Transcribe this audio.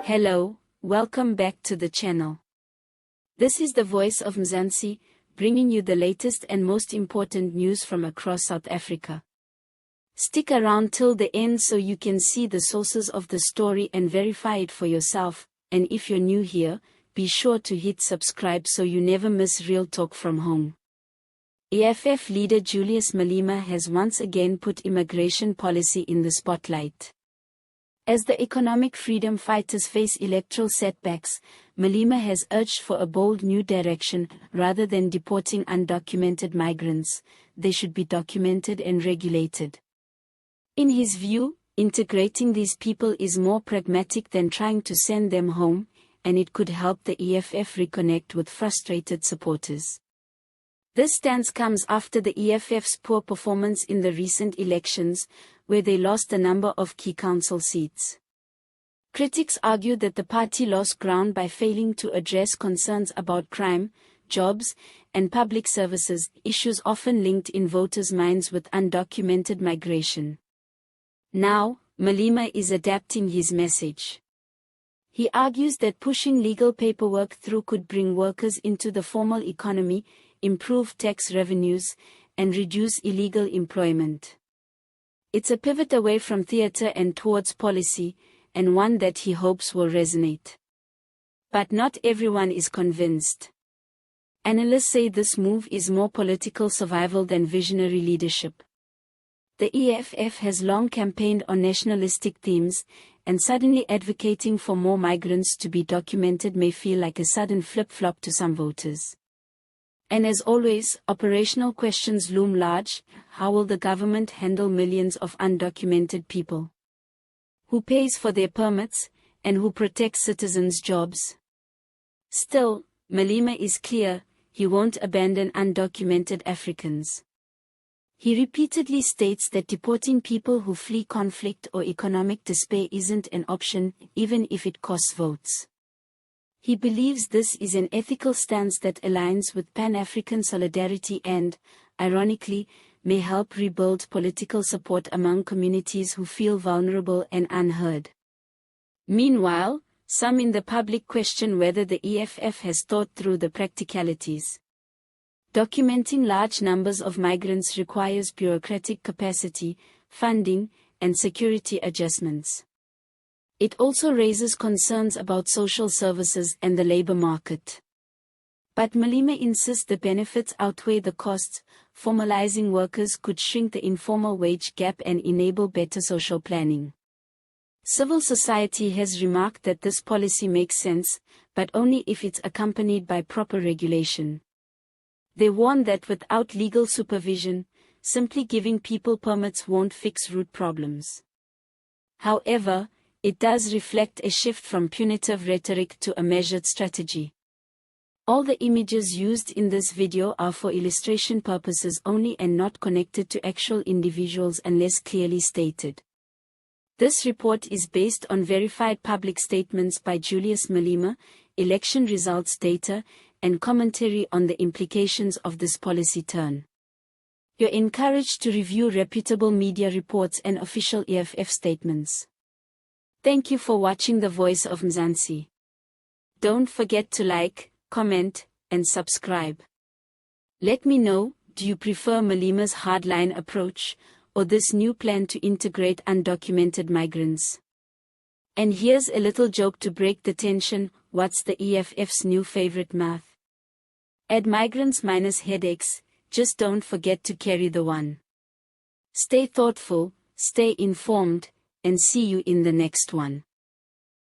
Hello, welcome back to the channel. This is the voice of Mzansi, bringing you the latest and most important news from across South Africa. Stick around till the end so you can see the sources of the story and verify it for yourself, and if you're new here, be sure to hit subscribe so you never miss real talk from home. EFF leader Julius Malema has once again put immigration policy in the spotlight. As the economic freedom fighters face electoral setbacks, Malema has urged for a bold new direction. Rather than deporting undocumented migrants, they should be documented and regulated. In his view, integrating these people is more pragmatic than trying to send them home, and it could help the EFF reconnect with frustrated supporters. This stance comes after the EFF's poor performance in the recent elections, where they lost a number of key council seats. Critics argue that the party lost ground by failing to address concerns about crime, jobs, and public services, issues often linked in voters' minds with undocumented migration. Now, Malema is adapting his message. He argues that pushing legal paperwork through could bring workers into the formal economy, improve tax revenues, and reduce illegal employment. It's a pivot away from theater and towards policy, and one that he hopes will resonate. But not everyone is convinced. Analysts say this move is more political survival than visionary leadership. The EFF has long campaigned on nationalistic themes, and suddenly advocating for more migrants to be documented may feel like a sudden flip-flop to some voters. And as always, operational questions loom large. How will the government handle millions of undocumented people? Who pays for their permits, and who protects citizens' jobs? Still, Malema is clear, he won't abandon undocumented Africans. He repeatedly states that deporting people who flee conflict or economic despair isn't an option, even if it costs votes. He believes this is an ethical stance that aligns with Pan-African solidarity and, ironically, may help rebuild political support among communities who feel vulnerable and unheard. Meanwhile, some in the public question whether the EFF has thought through the practicalities. Documenting large numbers of migrants requires bureaucratic capacity, funding, and security adjustments. It also raises concerns about social services and the labor market. But Malema insists the benefits outweigh the costs. Formalizing workers could shrink the informal wage gap and enable better social planning. Civil society has remarked that this policy makes sense, but only if it's accompanied by proper regulation. They warn that without legal supervision, simply giving people permits won't fix root problems. However, it does reflect a shift from punitive rhetoric to a measured strategy. All the images used in this video are for illustration purposes only and not connected to actual individuals unless clearly stated. This report is based on verified public statements by Julius Malema, election results data, and commentary on the implications of this policy turn. You're encouraged to review reputable media reports and official EFF statements. Thank you for watching the Voice of Mzansi. Don't forget to like, comment, and subscribe. Let me know, do you prefer Malema's hardline approach, or this new plan to integrate undocumented migrants? And here's a little joke to break the tension. What's the EFF's new favorite math? Add migrants minus headaches, just don't forget to carry the one. Stay thoughtful, stay informed, and see you in the next one.